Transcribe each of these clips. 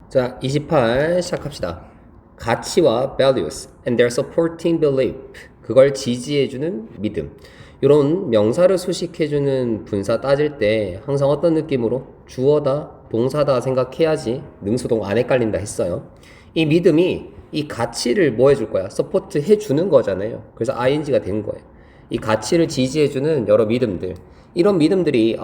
자, 28 시작합시다. 가치와 values and their supporting belief. 그걸 지지해주는 믿음. 이런 명사를 수식해주는 분사 따질 때 항상 어떤 느낌으로 주어다, 동사다 생각해야지 능수동 안 헷갈린다 했어요. 이 믿음이 이 가치를 뭐 해줄 거야? 서포트 해주는 거잖아요. 그래서 ing가 된 거예요. 이 가치를 지지해주는 여러 믿음들. 이런 믿음들이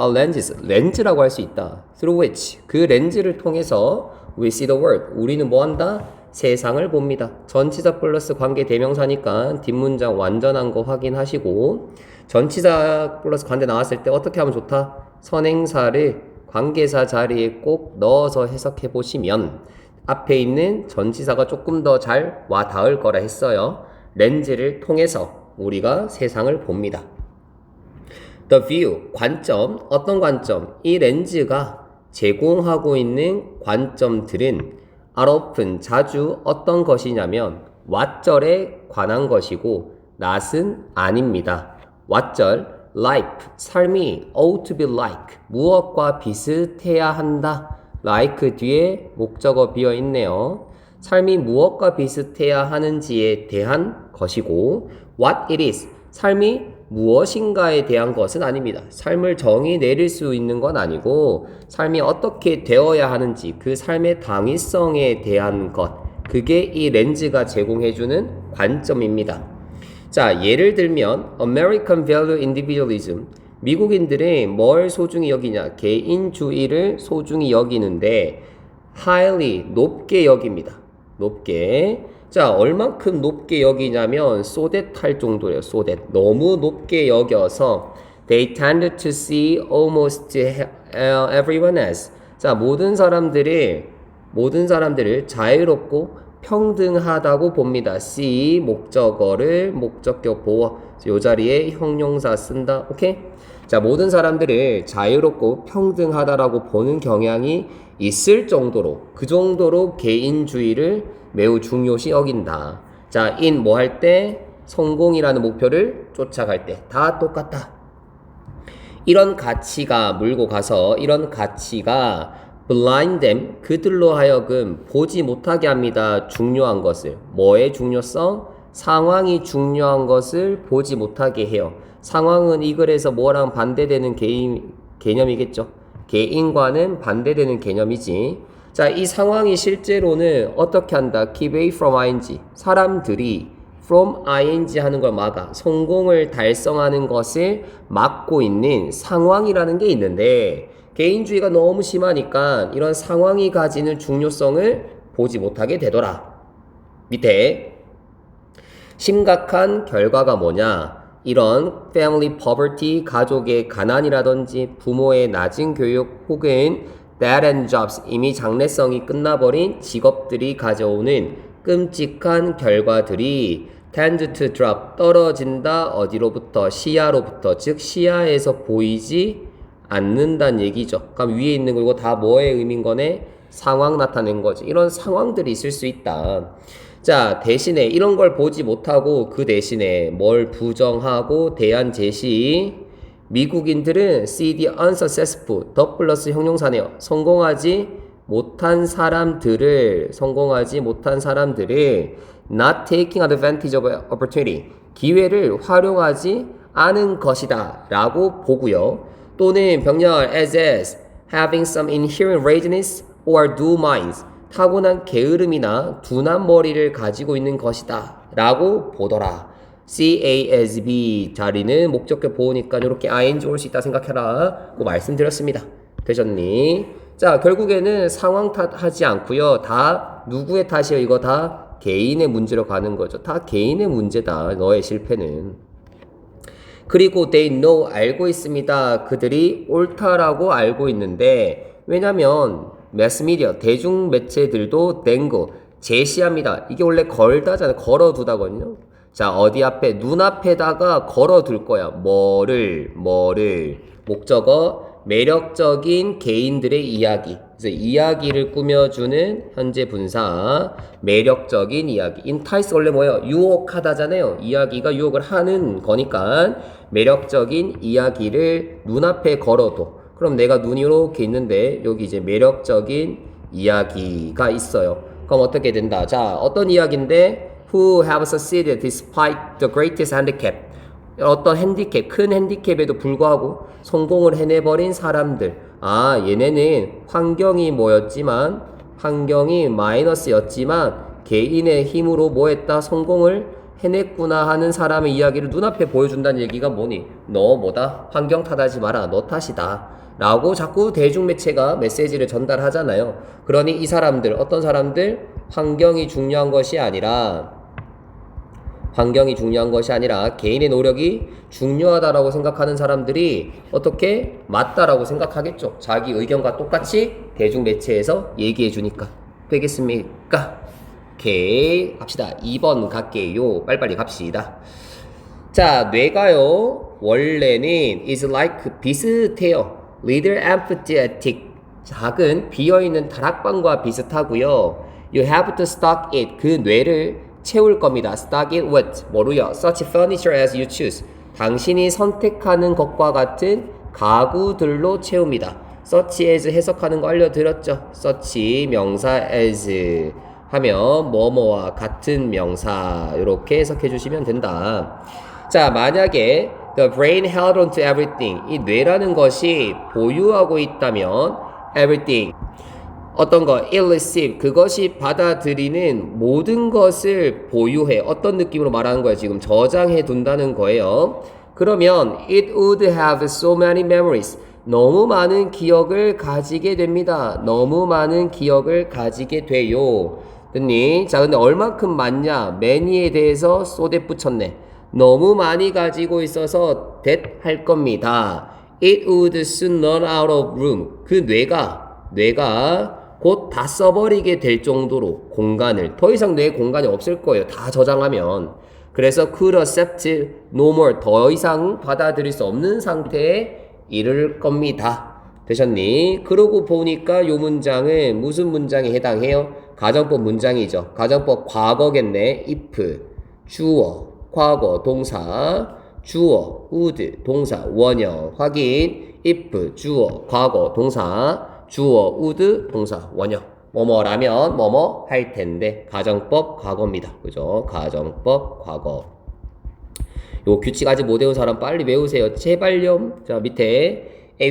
렌즈라고 할 수 있다. Through which 그 렌즈를 통해서 we see the world. 우리는 뭐 한다? 세상을 봅니다. 전치사 플러스 관계 대명사니까 뒷문장 완전한 거 확인하시고 전치사 플러스 관계 나왔을 때 어떻게 하면 좋다? 선행사를 관계사 자리에 꼭 넣어서 해석해 보시면 앞에 있는 전치사가 조금 더 잘 와 닿을 거라 했어요. 렌즈를 통해서 우리가 세상을 봅니다. The view, 관점, 어떤 관점? 이 렌즈가 제공하고 있는 관점들은 are often, 자주 어떤 것이냐면 왓절에 관한 것이고 not은 아닙니다. 왓절, life, 삶이 ought to be like, 무엇과 비슷해야 한다. like 뒤에 목적어 비어 있네요. 삶이 무엇과 비슷해야 하는지에 대한 것이고 what it is, 삶이 무엇인가에 대한 것은 아닙니다. 삶을 정의 내릴 수 있는 건 아니고 삶이 어떻게 되어야 하는지 그 삶의 당위성에 대한 것, 그게 이 렌즈가 제공해주는 관점입니다. 자, 예를 들면 American Value Individualism, 미국인들이 뭘 소중히 여기냐? 개인주의를 소중히 여기는데 highly, 높게 여깁니다. 높게. 자, 얼만큼 높게 여기냐면 so that 할 정도예요. so that. 너무 높게 여겨서 they tend to see almost everyone as. 자, 모든 사람들을 자유롭고 평등하다고 봅니다. see 목적어를 목적격 보어 요 자리에 형용사 쓴다. 오케이? 자, 모든 사람들을 자유롭고 평등하다라고 보는 경향이 있을 정도로, 그 정도로 개인주의를 매우 중요시 여긴다. 자, in 뭐 할 때? 성공이라는 목표를 쫓아갈 때 다 똑같다. 이런 가치가 물고 가서 이런 가치가 blind them, 그들로 하여금 보지 못하게 합니다. 중요한 것을. 뭐의 중요성? 상황이 중요한 것을 보지 못하게 해요. 상황은 이 글에서 뭐랑 반대되는 개념이겠죠. 개인과는 반대되는 개념이지. 자, 이 상황이 실제로는 어떻게 한다? Keep away from ing. 사람들이 from ing 하는 걸 막아. 성공을 달성하는 것을 막고 있는 상황이라는 게 있는데 개인주의가 너무 심하니까 이런 상황이 가지는 중요성을 보지 못하게 되더라. 밑에 심각한 결과가 뭐냐? 이런 family poverty, 가족의 가난이라든지 부모의 낮은 교육 혹은 dead end jobs, 이미 장래성이 끝나버린 직업들이 가져오는 끔찍한 결과들이 tend to drop, 떨어진다. 어디로부터? 시야로부터. 즉 시야에서 보이지 않는다는 얘기죠. 그럼 위에 있는 거 이거 다 뭐의 의미인 거네? 상황 나타낸 거지. 이런 상황들이 있을 수 있다. 자, 대신에 이런 걸 보지 못하고 그 대신에 뭘 부정하고 대안 제시. 미국인들은 see the unsuccessful, 더 플러스 형용사네요. 성공하지 못한 사람들을 not taking advantage of opportunity, 기회를 활용하지 않은 것이다 라고 보고요. 또는 병렬 as having some inherent laziness or dull minds, 타고난 게으름이나 둔한 머리를 가지고 있는 것이다 라고 보더라. C, A, as, B 자리는 목적격 보호니까 이렇게 ing 올 수 있다 생각해라 고 말씀드렸습니다. 되셨니? 자, 결국에는 상황 탓하지 않고요. 다 누구의 탓이에요? 이거 다 개인의 문제로 가는 거죠. 다 개인의 문제다. 너의 실패는. 그리고 they know, 알고 있습니다. 그들이 옳다라고 알고 있는데 왜냐면 매스미디어, 대중매체들도 댕거, 제시합니다. 이게 원래 걸다잖아요. 걸어두다거든요. 자, 어디 앞에? 눈앞에다가 걸어둘 거야. 뭐를 목적어, 매력적인 개인들의 이야기. 그래서 이야기를 꾸며주는 현재 분사, 매력적인 이야기. entice 원래 뭐예요? 유혹하다잖아요. 이야기가 유혹을 하는 거니까 매력적인 이야기를 눈앞에 걸어도. 그럼 내가 눈이 이렇게 있는데 여기 이제 매력적인 이야기가 있어요. 그럼 어떻게 된다? 자, 어떤 이야기인데 who have succeeded despite the greatest handicap. 어떤 핸디캡, 큰 핸디캡에도 불구하고 성공을 해내버린 사람들. 아, 얘네는 환경이 뭐였지만, 환경이 마이너스였지만 개인의 힘으로 뭐했다? 성공을 해냈구나 하는 사람의 이야기를 눈앞에 보여준다는 얘기가 뭐니? 너 뭐다? 환경 탓하지 마라. 너 탓이다. 라고 자꾸 대중매체가 메시지를 전달하잖아요. 그러니 이 사람들, 어떤 사람들? 환경이 중요한 것이 아니라 개인의 노력이 중요하다라고 생각하는 사람들이 어떻게 맞다라고 생각하겠죠. 자기 의견과 똑같이 대중매체에서 얘기해 주니까. 되겠습니까? 오케이. 갑시다. 2번 갈게요. 빨리빨리 갑시다. 자, 뇌가요, 원래는 is like 비슷해요. little amphitheatic. 작은 비어있는 다락방과 비슷하고요. You have to stock it. 그 뇌를 채울 겁니다. stock it with 뭐로요? such furniture as you choose. 당신이 선택하는 것과 같은 가구들로 채웁니다. such as 해석하는 거 알려드렸죠. such 명사 as 하면 뭐뭐와 같은 명사 이렇게 해석해 주시면 된다. 자, 만약에 the brain held on to everything. 이 뇌라는 것이 보유하고 있다면 everything. 어떤 거, illicit, 그것이 받아들이는 모든 것을 보유해. 어떤 느낌으로 말하는 거예요? 지금 저장해 둔다는 거예요. 그러면 it would have so many memories. 너무 많은 기억을 가지게 됩니다. 너무 많은 기억을 가지게 돼요. 됐니? 자, 근데 얼만큼 많냐? many에 대해서 so that 붙였네. 너무 많이 가지고 있어서 that 할 겁니다. It would soon run out of room. 그 뇌가 곧 다 써버리게 될 정도로 공간을, 더 이상 뇌 공간이 없을 거예요. 다 저장하면. 그래서 could accept no more. 더 이상 받아들일 수 없는 상태에 이를 겁니다. 되셨니? 그러고 보니까 요 문장은 무슨 문장에 해당해요? 가정법 문장이죠. 가정법 과거겠네. if, 주어, 과거, 동사, 주어, would, 동사, 원형, 확인, if, 주어, 과거, 동사, 주어, would, 동사, 원형. 뭐뭐라면 뭐뭐 할 텐데. 가정법 과거입니다. 그죠? 가정법 과거. 요 규칙 아직 못 외운 사람 빨리 외우세요. 제발요. 자, 밑에 a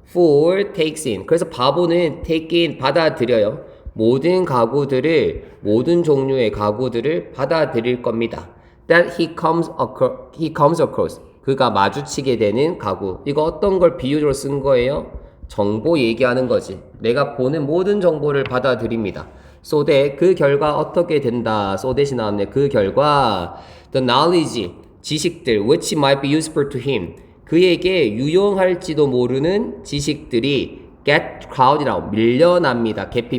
fool takes in. 그래서 바보는 take in 받아들여요. 모든 모든 종류의 가구들을 받아들일 겁니다. That he comes across. 그가 마주치게 되는 가구. 이거 어떤 걸 비유로 쓴 거예요? 정보 얘기하는 거지. 내가 보는 모든 정보를 받아들입니다. So that 그 결과 어떻게 된다. so that이 나왔네. 그 결과 the knowledge 지식들 which might be useful to him 그에게 유용할지도 모르는 지식들이 get crowded out 밀려납니다. get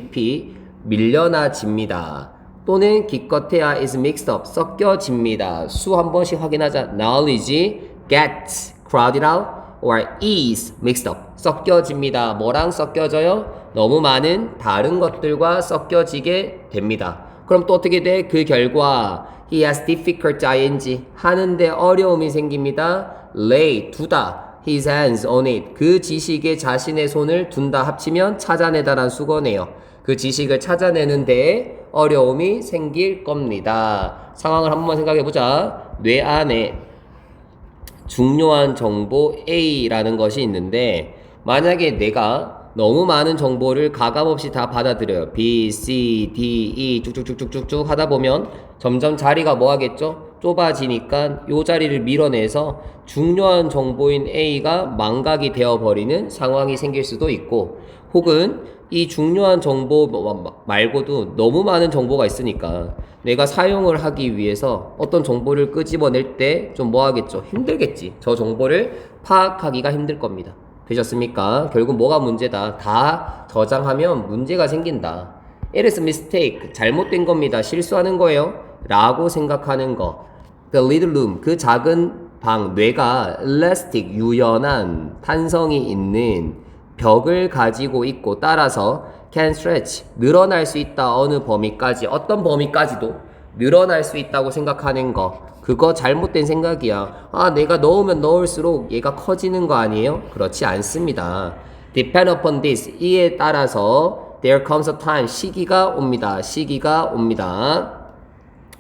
밀려나집니다. 또는 기껏해야 is mixed up 섞여집니다. 수 한 번씩 확인하자. knowledge gets crowded out or is mixed up 섞여집니다. 뭐랑 섞여져요? 너무 많은 다른 것들과 섞여지게 됩니다. 그럼 또 어떻게 돼? 그 결과 he has difficult ing 하는데 어려움이 생깁니다. lay 두다 his hands on it 그 지식에 자신의 손을 둔다 합치면 찾아내다란 수거네요. 그 지식을 찾아내는데 어려움이 생길 겁니다. 상황을 한번 생각해 보자. 뇌 안에 중요한 정보 A라는 것이 있는데 만약에 내가 너무 많은 정보를 가감없이 다 받아들여요. B, C, D, E 쭉쭉쭉쭉쭉 하다 보면 점점 자리가 뭐 하겠죠? 좁아지니까 이 자리를 밀어내서 중요한 정보인 A가 망각이 되어버리는 상황이 생길 수도 있고 혹은 이 중요한 정보 말고도 너무 많은 정보가 있으니까 내가 사용을 하기 위해서 어떤 정보를 끄집어낼 때 좀 뭐 하겠죠? 힘들겠지. 저 정보를 파악하기가 힘들 겁니다. 되셨습니까? 결국 뭐가 문제다. 다 저장하면 문제가 생긴다. It is a mistake. 잘못된 겁니다. 실수하는 거예요. 라고 생각하는 거. The little room. 그 작은 방, 뇌가 elastic, 유연한 탄성이 있는 벽을 가지고 있고 따라서 can stretch, 늘어날 수 있다. 어느 범위까지, 어떤 범위까지도 늘어날 수 있다고 생각하는 거. 그거 잘못된 생각이야. 아, 내가 넣으면 넣을수록 얘가 커지는 거 아니에요? 그렇지 않습니다. Depend upon this. 이에 따라서 there comes a time. 시기가 옵니다. 시기가 옵니다.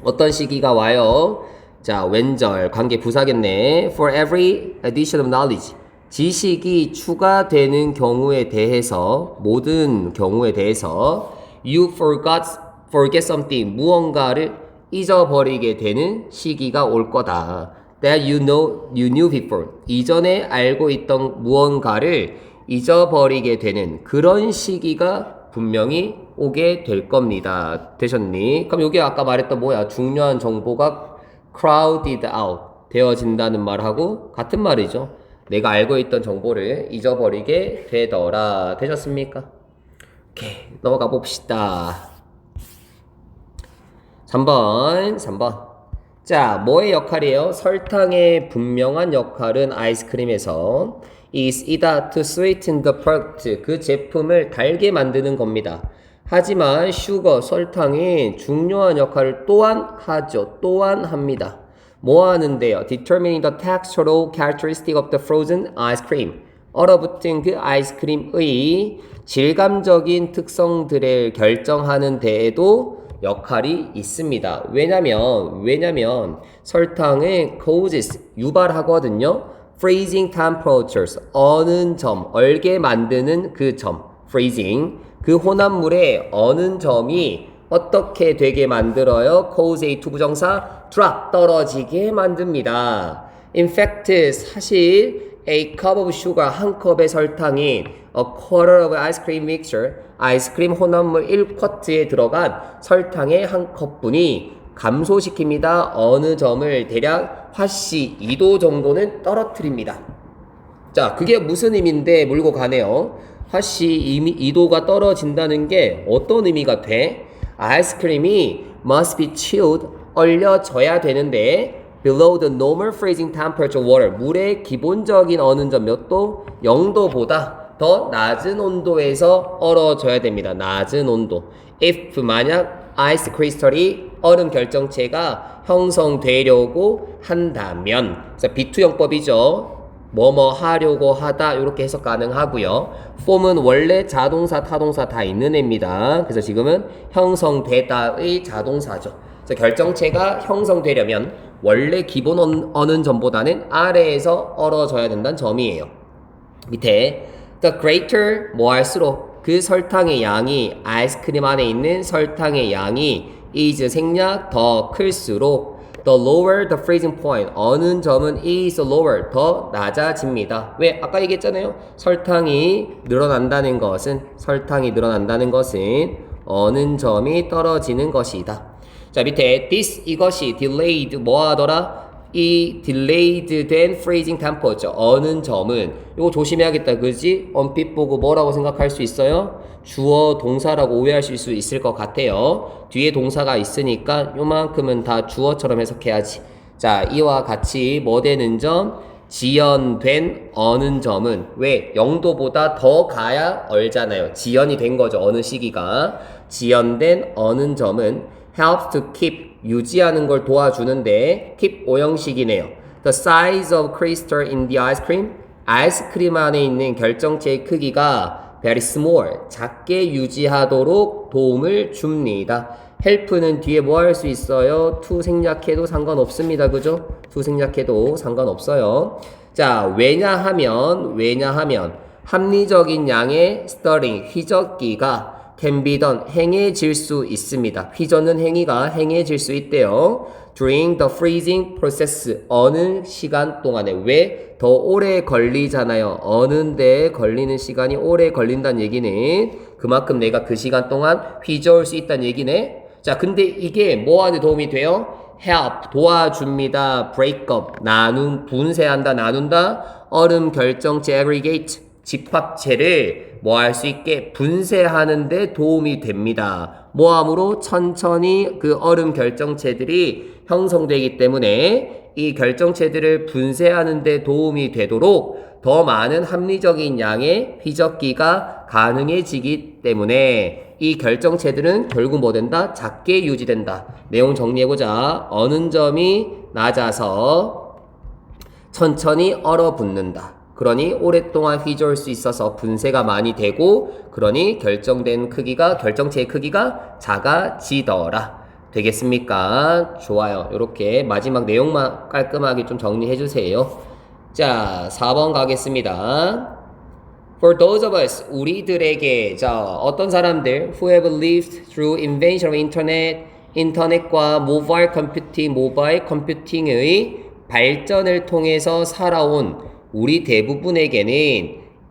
어떤 시기가 와요? 자, 왼절 관계 부사겠네. For every addition of knowledge. 지식이 추가되는 경우에 대해서 모든 경우에 대해서 you forget something 무언가를 잊어버리게 되는 시기가 올 거다. That you knew before. 이전에 알고 있던 무언가를 잊어버리게 되는 그런 시기가 분명히 오게 될 겁니다. 되셨니? 그럼 여기 아까 말했던 뭐야? 중요한 정보가 crowded out 되어진다는 말하고 같은 말이죠. 내가 알고 있던 정보를 잊어버리게 되더라. 되셨습니까? 오케이, 넘어가 봅시다. 3번. 자, 뭐의 역할이에요? 설탕의 분명한 역할은 아이스크림에서 is 이다 to sweeten the product. 그 제품을 달게 만드는 겁니다. 하지만 sugar, 설탕이 중요한 역할을 또한 하죠. 또한 합니다. 뭐 하는데요? Determining the textural characteristic of the frozen ice cream. 얼어붙은 그 아이스크림의 질감적인 특성들을 결정하는 데에도 역할이 있습니다. 왜냐면 설탕은 causes, 유발하거든요. freezing temperatures, 어는 점, 얼게 만드는 그 점, freezing. 그 혼합물의 어는 점이 어떻게 되게 만들어요? cause A 투부정사 drop, 떨어지게 만듭니다. In fact, 사실 a cup of sugar, 한 컵의 설탕이 a quarter of ice cream mixture, 아이스크림 혼합물 1쿼트에 들어간 설탕의 한 컵분이 감소시킵니다. 어느 점을 대략 화씨 2도 정도는 떨어뜨립니다. 자, 그게 무슨 의미인데 물고 가네요. 화씨 2도가 떨어진다는 게 어떤 의미가 돼? 아이스크림이 must be chilled, 얼려져야 되는데 below the normal freezing temperature water, 물의 기본적인 어는 점 몇 도? 0도보다 더 낮은 온도에서 얼어져야 됩니다. 낮은 온도. if 만약 아이스 크리스털이 얼음 결정체가 형성되려고 한다면, 그래서 비투형법이죠. 뭐뭐 하려고 하다 이렇게 해석 가능하고요. form은 원래 자동사, 타동사 다 있는 애입니다. 그래서 지금은 형성되다의 자동사죠. 그래서 결정체가 형성되려면 원래 기본 어는 점보다는 아래에서 얼어져야 된다는 점이에요. 밑에 the greater 뭐 할수록 그 설탕의 양이 아이스크림 안에 있는 설탕의 양이 is 생략 더 클수록 the lower the freezing point, 어는 점은 is lower, 더 낮아집니다. 왜? 아까 얘기했잖아요. 설탕이 늘어난다는 것은 어는 점이 떨어지는 것이다. 자, 밑에 this, 이것이 delayed 뭐 하더라? 이 delayed 된 freezing temperature, 어는 점은 이거 조심해야겠다. 그지? 언핏 보고 뭐라고 생각할 수 있어요? 주어 동사라고 오해하실 수 있을 것 같아요. 뒤에 동사가 있으니까 요만큼은 다 주어처럼 해석해야지. 자, 이와 같이 뭐 되는 점? 지연된 어는 점은 왜? 0도보다 더 가야 얼잖아요. 지연이 된 거죠. 어느 시기가. 지연된 어는 점은 helps to keep, 유지하는 걸 도와주는데 keep 오형식이네요. The size of crystal in the ice cream, 아이스크림 안에 있는 결정체의 크기가 very small, 작게 유지하도록 도움을 줍니다. help는 뒤에 뭐 할 수 있어요? to 생략해도 상관없습니다. 그죠? to 생략해도 상관없어요. 자, 왜냐하면 합리적인 양의 stirring, 휘젓기가 can be done, 행해질 수 있습니다. 휘젓는 행위가 행해질 수 있대요. During the freezing process, 어느 시간 동안에. 왜? 더 오래 걸리잖아요. 어는데 걸리는 시간이 오래 걸린다는 얘기는 그만큼 내가 그 시간 동안 휘저을 수 있다는 얘기네. 자, 근데 이게 뭐하는 도움이 돼요? help, 도와줍니다. break up, 분쇄한다, 나눈다. 얼음 결정체 aggregate, 집합체를 뭐 할 수 있게 분쇄하는데 도움이 됩니다. 뭐함으로? 천천히 그 얼음 결정체들이 형성되기 때문에 이 결정체들을 분쇄하는데 도움이 되도록 더 많은 합리적인 양의 휘젓기가 가능해지기 때문에 이 결정체들은 결국 뭐 된다? 작게 유지된다. 내용 정리해보자. 어는 점이 낮아서 천천히 얼어붙는다. 그러니 오랫동안 휘저을 수 있어서 분쇄가 많이 되고 그러니 결정체의 크기가 작아지더라. 되겠습니까? 좋아요. 이렇게 마지막 내용만 깔끔하게 좀 정리해 주세요. 자, 4번 가겠습니다. For those of us, 우리들에게, 자, 어떤 사람들 who have lived through invention of internet, 인터넷과 모바일 컴퓨팅의 발전을 통해서 살아온 우리 대부분에게는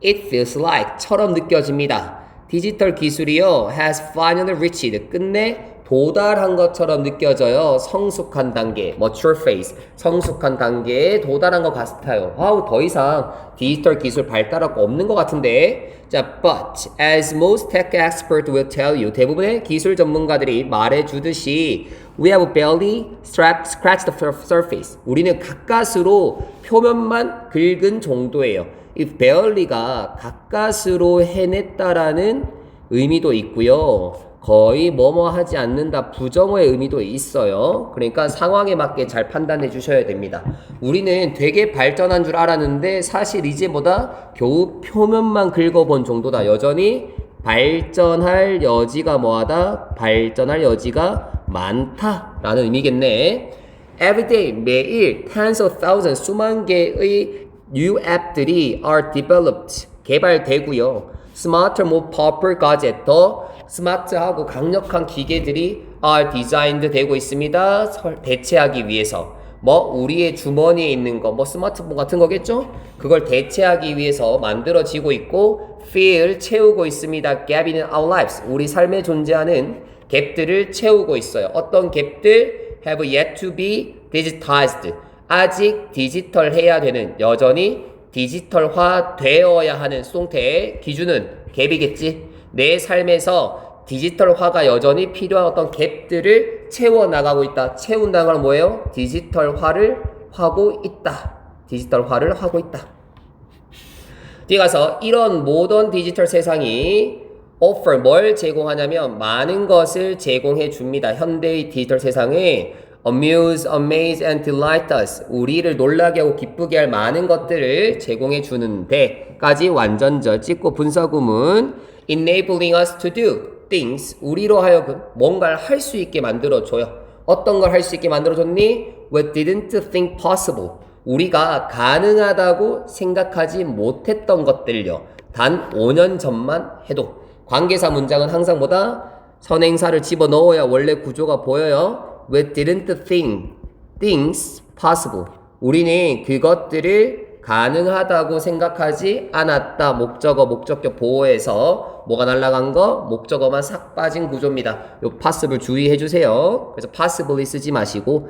it feels like 처럼 느껴집니다. 디지털 기술이요 has finally reached 끝내 도달한 것처럼 느껴져요. 성숙한 단계, mature phase, 성숙한 단계에 도달한 것 같아요. 와우, 더 이상 디지털 기술 발달할 거 없는 것 같은데. 자, but as most tech experts will tell you, 대부분의 기술 전문가들이 말해주듯이 we have barely scratched the surface. 우리는 가까스로 표면만 긁은 정도예요. 이 barely가 가까스로 해냈다라는 의미도 있고요. 거의 뭐뭐 하지 않는다 부정어의 의미도 있어요. 그러니까 상황에 맞게 잘 판단해 주셔야 됩니다. 우리는 되게 발전한 줄 알았는데 사실 이제보다 겨우 표면만 긁어본 정도다. 여전히 발전할 여지가 뭐하다? 발전할 여지가 많다라는 의미겠네. Everyday 매일 tens of thousands 수만 개의 new 앱들이 are developed 개발되고요. Smarter, more powerful gadget 더 스마트하고 강력한 기계들이 are designed 되고 있습니다. 대체하기 위해서. 뭐 우리의 주머니에 있는 거, 뭐 스마트폰 같은 거겠죠? 그걸 대체하기 위해서 만들어지고 있고 fill 채우고 있습니다. gap in our lives. 우리 삶에 존재하는 갭들을 채우고 있어요. 어떤 갭들 have yet to be digitized. 아직 디지털해야 되는, 여전히 디지털화 되어야 하는 수동태의 기준은 갭이겠지. 내 삶에서 디지털화가 여전히 필요한 어떤 갭들을 채워나가고 있다. 채운다는 건 뭐예요? 디지털화를 하고 있다. 디지털화를 하고 있다. 뒤에 가서 이런 모던 디지털 세상이 offer 뭘 제공하냐면 많은 것을 제공해 줍니다. 현대의 디지털 세상에 amuse, amaze and delight us. 우리를 놀라게 하고 기쁘게 할 많은 것들을 제공해 주는데까지 완전절 찍고 분사구문 enabling us to do things. 우리로 하여금 뭔가를 할 수 있게 만들어줘요. 어떤 걸 할 수 있게 만들어줬니? We didn't think possible. 우리가 가능하다고 생각하지 못했던 것들요. 단 5년 전만 해도. 관계사 문장은 항상 보다 선행사를 집어넣어야 원래 구조가 보여요. We didn't think things possible. 우리는 그것들을 가능하다고 생각하지 않았다. 목적어 보호해서 뭐가 날라간 거? 목적어만 싹 빠진 구조입니다. 요 possible 주의해 주세요. 그래서 possibly 쓰지 마시고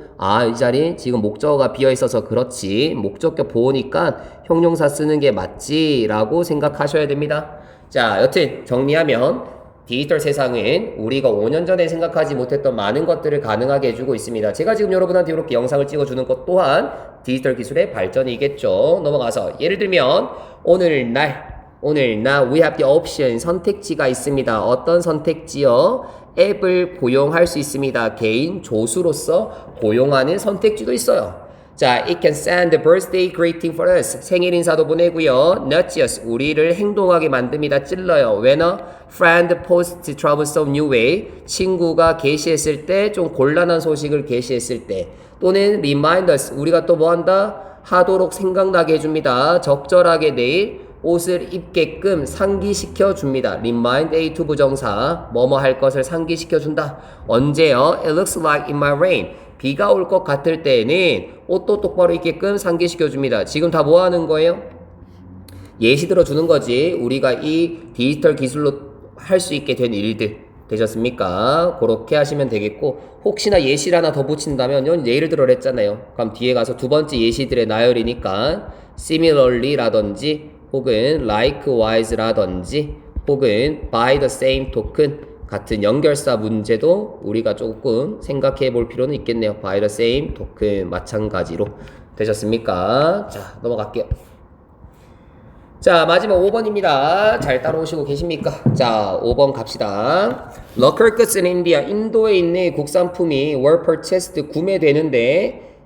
이 자리 지금 목적어가 비어 있어서 그렇지. 목적격 보호니까 형용사 쓰는 게 맞지 라고 생각하셔야 됩니다. 자, 여튼 정리하면 디지털 세상은 우리가 5년 전에 생각하지 못했던 많은 것들을 가능하게 해주고 있습니다. 제가 지금 여러분한테 이렇게 영상을 찍어주는 것 또한 디지털 기술의 발전이겠죠. 넘어가서 예를 들면 오늘날 we have the option 선택지가 있습니다. 어떤 선택지요? 앱을 고용할 수 있습니다. 개인 조수로서 고용하는 선택지도 있어요. 자, it can send a birthday greeting for us. 생일 인사도 보내고요. nudges, 우리를 행동하게 만듭니다. 찔러요. When a friend posts troublesome new way, 친구가 게시했을 때, 좀 곤란한 소식을 게시했을 때, 또는 remind us, 우리가 또 뭐 한다? 하도록 생각나게 해줍니다. 적절하게 내일 옷을 입게끔 상기시켜 줍니다. remind A2 부정사, 뭐뭐 할 것을 상기시켜 준다. 언제요? It looks like it might rain. 비가 올 것 같을 때에는 옷도 똑바로 입게끔 상기시켜 줍니다. 지금 다 뭐 하는 거예요? 예시 들어주는 거지. 우리가 이 디지털 기술로 할 수 있게 된 일들 되셨습니까? 그렇게 하시면 되겠고, 혹시나 예시를 하나 더 붙인다면 예를 들어 했잖아요. 그럼 뒤에 가서 두 번째 예시들의 나열이니까 similarly 라든지 혹은 likewise 라든지 혹은 by the same token 같은 연결사 문제도 우리가 조금 생각해 볼 필요는 있겠네요. by the same token 마찬가지로. 되셨습니까? 자, 넘어갈게요. 자, 마지막 5번입니다. 잘 따라오시고 계십니까? 자, 5번 갑시다. Local goods in India. 인도에 있는 국산품이 were purchased 구매되는데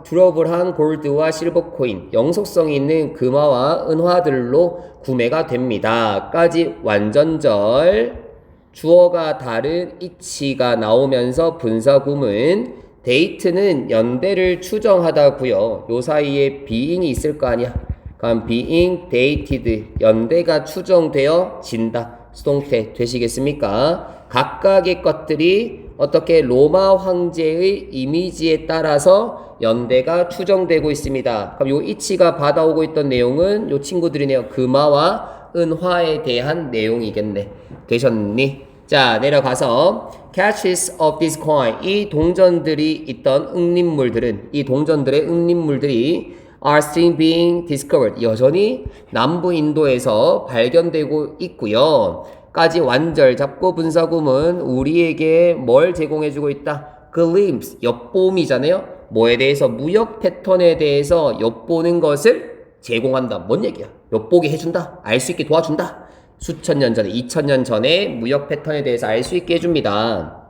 듀러블한 골드와 실버 코인, 영속성이 있는 금화와 은화들로 구매가 됩니다. 까지 완전절. 주어가 다른 이치가 나오면서 분사구문. 데이트는 연대를 추정하다고요. 요 사이에 being이 있을 거 아니야. 그럼 being dated 연대가 추정되어진다. 수동태 되시겠습니까? 각각의 것들이 어떻게 로마 황제의 이미지에 따라서 연대가 추정되고 있습니다. 그럼 요 이치가 받아오고 있던 내용은 요 친구들이네요. 금화와 은화에 대한 내용이겠네. 되셨니? 자, 내려가서 catches of this coin. 이 동전들이 있던 잉립물들은, 이 동전들의 잉립물들이 are still being discovered. 여전히 남부 인도에서 발견되고 있고요. 까지 완절 잡고 분사구문 우리에게 뭘 제공해주고 있다? glimpse, 엿봄이잖아요. 뭐에 대해서? 무역 패턴에 대해서 엿보는 것을 제공한다. 뭔 얘기야? 엿보게 해준다. 알 수 있게 도와준다. 수천 년 전에, 2000년 전에 무역 패턴에 대해서 알 수 있게 해줍니다.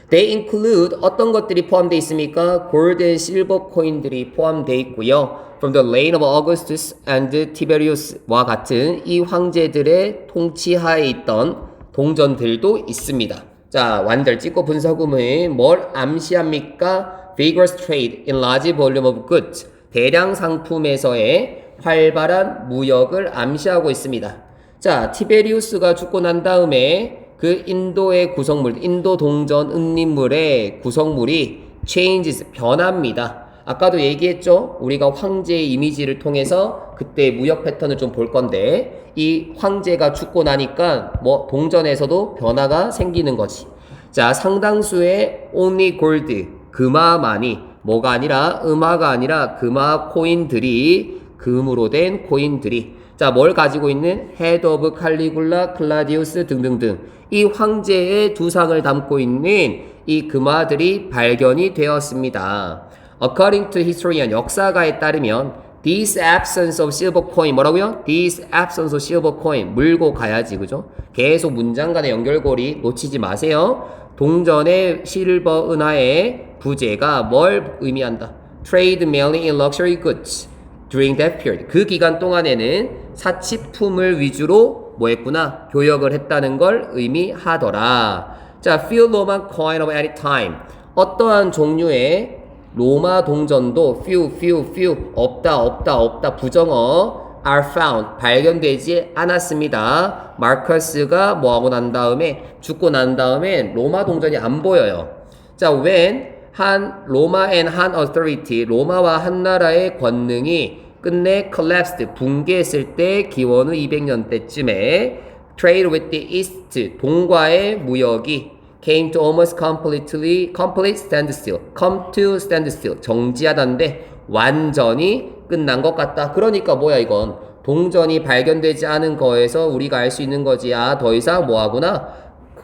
They include 어떤 것들이 포함되어 있습니까? 골드 앤 실버 코인들이 포함되어 있고요. From the reign of Augustus and Tiberius와 같은 이 황제들의 통치하에 있던 동전들도 있습니다. 자, 완절 찍고 분사구문 뭘 암시합니까? Vigorous trade in large volume of goods. 대량 상품에서의 활발한 무역을 암시하고 있습니다. 자, 티베리우스가 죽고 난 다음에 그 인도의 구성물, 인도 동전 잉립물의 구성물이 changes, 변합니다. 아까도 얘기했죠? 우리가 황제의 이미지를 통해서 그때 무역 패턴을 좀 볼 건데 이 황제가 죽고 나니까 뭐 동전에서도 변화가 생기는 거지. 자, 상당수의 only gold, 금화만이 뭐가 아니라 음화가 아니라 금화 코인들이 금으로 된 코인들이 자, 뭘 가지고 있는? 헤드 오브 칼리굴라, 클라디우스 등등등 이 황제의 두상을 담고 있는 이 금화들이 발견이 되었습니다. According to historian, 역사가에 따르면 this absence of silver coin 뭐라고요? This absence of silver coin 물고 가야지, 그죠? 계속 문장 간의 연결고리 놓치지 마세요. 동전의 실버 은하의 부재가 뭘 의미한다? Trade mainly in luxury goods during that period. 그 기간 동안에는 사치품을 위주로 뭐 했구나? 교역을 했다는 걸 의미하더라. 자, few Roman coin of any time. 어떠한 종류의 로마 동전도 few 없다 부정어 are found 발견되지 않았습니다. 마커스가 뭐하고 난 다음에 죽고 난 다음에 로마 동전이 안 보여요. 자, when 한 로마 and 한 authority 로마와 한 나라의 권능이 끝내 collapsed 붕괴했을 때 기원 후 200년 때쯤에 trade with the east 동과의 무역이 came to almost complete standstill come to standstill 정지하다인데 완전히 끝난 것 같다. 그러니까 뭐야 이건 동전이 발견되지 않은 거에서 우리가 알 수 있는 거지. 아, 더 이상 뭐하구나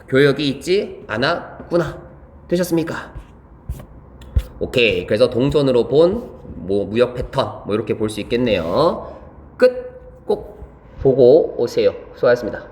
교역이 있지 않았구나. 되셨습니까? 오케이. 그래서 동전으로 본 뭐 무역 패턴 뭐 이렇게 볼 수 있겠네요. 끝. 꼭 보고 오세요. 수고하셨습니다.